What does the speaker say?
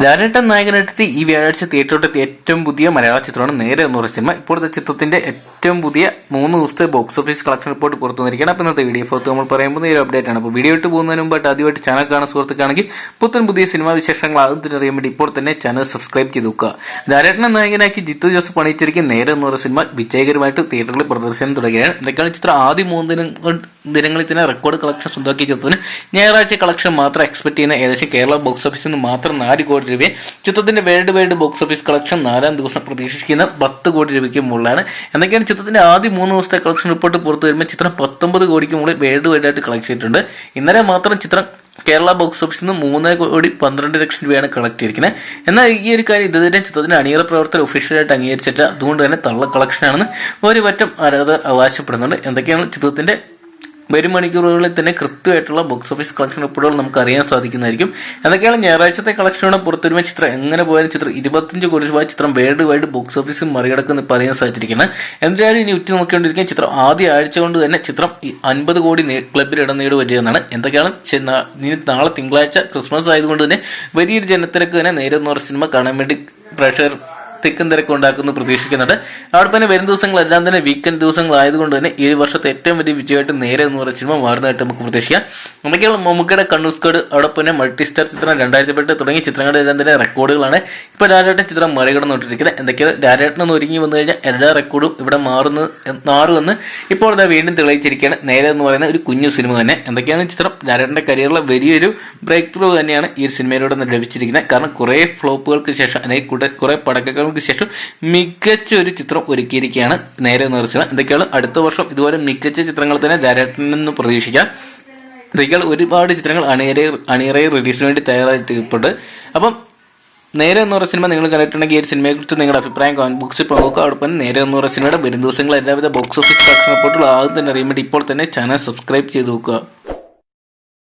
ലാലേട്ടൻ നായകനെത്തി ഈ വ്യാഴാഴ്ച തിയേറ്ററിലെത്തിയ ഏറ്റവും പുതിയ മലയാള ചിത്രമാണ് നേരെ എന്ന് പറയുന്ന സിനിമ. ഇപ്പോഴത്തെ ചിത്രത്തിന്റെ ഏറ്റവും പുതിയ 3 ദിവസത്തെ ബോക്സ് ഓഫീസ് കളക്ഷൻ റിപ്പോർട്ട് പുറത്തു വന്നിരിക്കുകയാണ്. അപ്പോൾ ഇന്നത്തെ വീഡിയോ ഫോർത്ത് നമ്മൾ പറയുമ്പോൾ ഈ ഒരു അപ്ഡേറ്റ് ആണ്. അപ്പോൾ വീഡിയോ ഇട്ട് പോകുന്നതിന് മുമ്പായിട്ട് ആദ്യമായിട്ട് ചാനൽ കാണുന്ന സുഹൃത്തുക്കാണെങ്കിൽ പുത്തൻ പുതിയ സിനിമാ വിശേഷങ്ങൾ ആദ്യം അറിയാൻ വേണ്ടി ഇപ്പോൾ തന്നെ ചാനൽ സബ്സ്ക്രൈബ് ചെയ്ത് നോക്കുക. ലാലേട്ടനെ നായകനാക്കി ജിത്തു ജോസഫ് പണിയിച്ചിരിക്കുന്ന നേരെ എന്ന് പറയുന്ന സിനിമ വിജയകരമായിട്ട് തിയേറ്ററിൽ പ്രദർശനം തുടങ്ങുകയാണ്. എന്തൊക്കെയാണ് ചിത്രം ആദ്യ 3 ദിനങ്ങളിൽ തന്നെ റെക്കോർഡ് കളക്ഷൻ സ്വന്തമാക്കിയ ചിത്രത്തിന് ഞായറാഴ്ച കളക്ഷൻ മാത്രം എക്സ്പെക്ട് ചെയ്യുന്ന ഏകദേശം കേരള ബോക്സ് ഓഫീസിൽ നിന്ന് മാത്രം 4 കോടി രൂപയെ ചിത്രത്തിന്റെ world wide box office collection 4ാം ദിവസം പ്രതീക്ഷിക്കുന്ന 10 കോടി രൂപയ്ക്ക് മുകളിലാണ്. എന്തൊക്കെയാണ് ചിത്രത്തിന്റെ ആദ്യ 3 ദിവസത്തെ കളക്ഷൻ റിപ്പോർട്ട് പുറത്തു വരുമ്പോൾ ചിത്രം 19 കോടിക്ക് മുകളിൽ വേൾഡ് വൈഡ് ആയിട്ട് കളക്ട് ചെയ്തിട്ടുണ്ട്. ഇന്നലെ മാത്രം ചിത്രം കേരള ബോക്സ് ഓഫീസിൽ നിന്ന് 3,12,00,000 രൂപയാണ് കളക്ട് ചെയ്തിരിക്കുന്നത്. എന്നാൽ ഈ ഒരു കാര്യം ഇതുവരെ ചിത്രത്തിന്റെ അണിയറ പ്രവർത്തനം ഒഫീഷ്യലായിട്ട് അംഗീകരിച്ചിട്ട് അതുകൊണ്ട് തന്നെ തള്ള കളക്ഷനാണെന്ന് ഒരു പറ്റം ആരാധകർ അവകാശപ്പെടുന്നുണ്ട്. എന്തൊക്കെയാണ് ചിത്രത്തിന്റെ വരും മണിക്കൂറുകളിൽ തന്നെ കൃത്യമായിട്ടുള്ള ബോക്സ് ഓഫീസ് കളക്ഷൻ റിപ്പോർട്ടുകൾ നമുക്ക് അറിയാൻ സാധിക്കുന്നതായിരിക്കും. എന്തൊക്കെയാണ് ഞായറാഴ്ചത്തെ കളക്ഷനോടെ പുറത്തുവരുന്ന ചിത്രം എങ്ങനെ പോയാലും ചിത്രം 25 കോടി രൂപ ചിത്രം വേൾഡ് വൈഡ് ബോക്സ് ഓഫീസിൽ മറികടക്കുന്ന പറയാൻ സാധിച്ചിരിക്കുന്നത്. എന്തായാലും ഇനി ഉറ്റു നോക്കിക്കൊണ്ടിരിക്കുന്ന ചിത്രം ആദ്യ ആഴ്ച കൊണ്ട് തന്നെ ചിത്രം 50 കോടി ക്ലബിൽ ഇടം നേടി വരികയെന്നാണ്. എന്തൊക്കെയാണ് ഇനി നാളെ തിങ്കളാഴ്ച ക്രിസ്മസ് ആയതുകൊണ്ട് തന്നെ വലിയൊരു ജനത്തിരക്ക് തന്നെ നേരെ എന്ന് പറഞ്ഞ സിനിമ കാണാൻ വേണ്ടി പ്രേക്ഷകർ തിക്കും തിരക്ക് ഉണ്ടാക്കുന്നു പ്രതീക്ഷിക്കുന്നുണ്ട്. അവിടെ തന്നെ വരും ദിവസങ്ങളെല്ലാം തന്നെ വീക്കെൻഡ് ദിവസങ്ങളായതുകൊണ്ട് തന്നെ ഈ വർഷത്തെ ഏറ്റവും വലിയ വിജയമായിട്ട് നേരെ എന്ന് പറയുന്ന സിനിമ മാറുന്നതായിട്ട് നമുക്ക് പ്രതീക്ഷിക്കാം. നമുക്കുള്ള മമ്മൂക്കയുടെ കണ്ണൂസ്കേട് അവിടെ തന്നെ മൾട്ടിസ്റ്റാർ ചിത്രം 2008 തുടങ്ങിയ ചിത്രങ്ങളുടെ എല്ലാം തന്നെ റെക്കോർഡുകളാണ് ഇപ്പോൾ ലാലേട്ടൻ ചിത്രം മറികടന്നുകൊണ്ടിരിക്കുന്നത്. എന്തൊക്കെയാണ് ലാലേട്ടൻ ഒരുങ്ങി വന്നു കഴിഞ്ഞാൽ എല്ലാ റെക്കോർഡും ഇവിടെ മാറുമെന്ന് ഇപ്പോൾ ഇതാ വീണ്ടും തെളിയിച്ചിരിക്കുകയാണ് നേരെ എന്ന് പറയുന്ന ഒരു കുഞ്ഞു സിനിമ തന്നെ. എന്തൊക്കെയാണ് ചിത്രം ലാലേട്ടന്റെ കരിയറിലെ വലിയൊരു ബ്രേക്ക് ത്രൂ തന്നെയാണ് ഈ ഒരു സിനിമയിലൂടെ ലഭിച്ചിരിക്കുന്നത്. കാരണം കുറേ ഫ്ലോപ്പുകൾക്ക് ശേഷം അല്ലെങ്കിൽ കുറേ പടക്കങ്ങൾ ശേഷം മികച്ച ഒരു ചിത്രം ഒരുക്കിയിരിക്കുകയാണ് നേരെ എന്ന് പറയുന്നത്. എന്തൊക്കെയാണ് അടുത്ത വർഷം ഇതുപോലെ മികച്ച ചിത്രങ്ങൾ തന്നെ ലാലേട്ടനിൽ നിന്ന് പ്രതീക്ഷിക്കാം. എന്തൊക്കെയാണ് ഒരുപാട് ചിത്രങ്ങൾ അണിയറയിൽ റിലീസിന് വേണ്ടി തയ്യാറായിട്ടുണ്ട്. അപ്പം നേരെ എന്ന് പറയുന്ന സിനിമ നിങ്ങൾ കണ്ടിട്ടുണ്ടെങ്കിൽ ഈ സിനിമയെക്കുറിച്ച് നിങ്ങളുടെ അഭിപ്രായം കമന്റ് ബോക്സിൽ പങ്കുവെക്കുക. അതോടൊപ്പം നേരെ എന്ന് പറയുന്ന സിനിമയുടെ വരും ദിവസങ്ങൾ എല്ലാവിധ ബോക്സ് ഓഫീസ് കളക്ഷൻ റിപ്പോർട്ടുകൾ ആദ്യം തന്നെ അറിയാൻ വേണ്ടി ഇപ്പോൾ തന്നെ ചാനൽ സബ്സ്ക്രൈബ് ചെയ്ത് നോക്കുക.